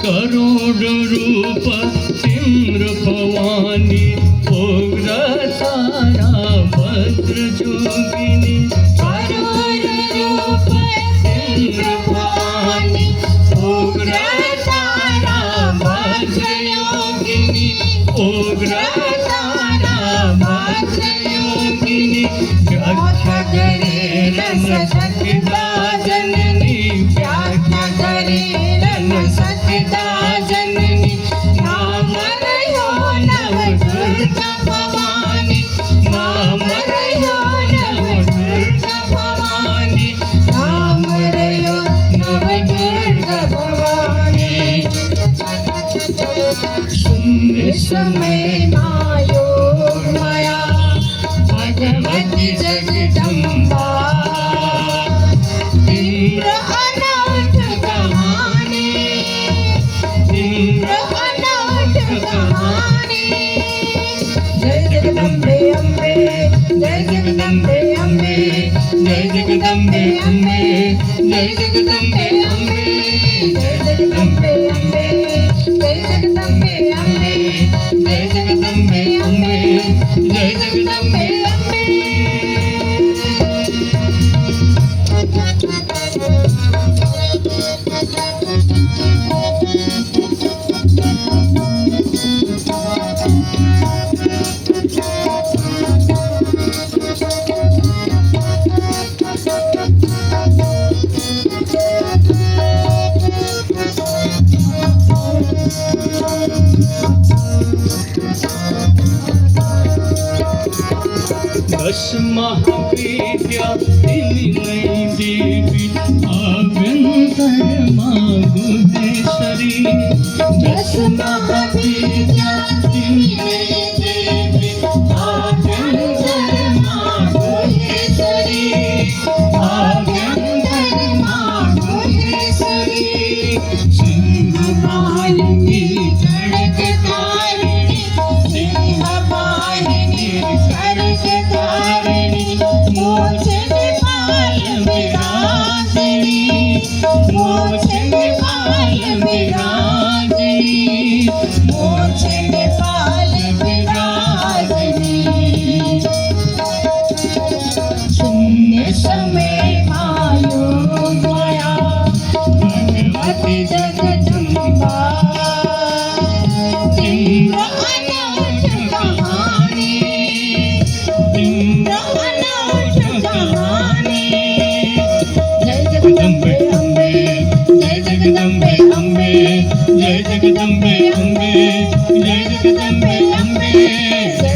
करोड़ रूप तीम्र भवानी उग्र तारा भद्र जोगिनी करोड़ रूप तीम्र भवानी उग्र तारा भद्र योगिनी उग्र तारा भद्र योगिनी व्याख्या करे रन सखिदा जननी व्याख्या करे रन सखिदा जननी नाम रयो नव दुर्गा भवानी नाम रयो नव दुर्गा भवानी नाम रयो नव दुर्गा भवानी शून्य समय मायो माया भगवती जगदम्बा तीव्र अनौठ कहानी तीव्र अनौठ कहानी जय जगदम्बे अम्बे जय जगदम्बे अम्बे जय जगदम्बे अम्बे जय जगदम्बे अम्बे जय जगदम्बे अम्बे जय जगदम्बे अम्बे जय जगदम्बे अम्बे जय जगदम्बे दश महाविद्या नई देवी आभ्यंतर माँ गुहेश्वरी दश महाविद्या नई देवी आभ्यंतर माँ गुहेश्वरी आभ्यंतर माँ गुहेश्वरी सिंह मालिनी खड़ग तारिणी सिंह मालिनी खड़ग तारिणी मोक्ष निपाल विराजिनी मोक्ष निपाल विराजिनी मोक्ष निपाल विराजिनी शून्य समय मायो माया भगवती जगदम्बा तीव्र अनौठ कहानी तीव्र अनौठ कहानी जय जगदम्बे अम्बे जय जगदम्बे अम्बे जय जगदम्बे अम्बे जय जगदम्बे अम्बे जय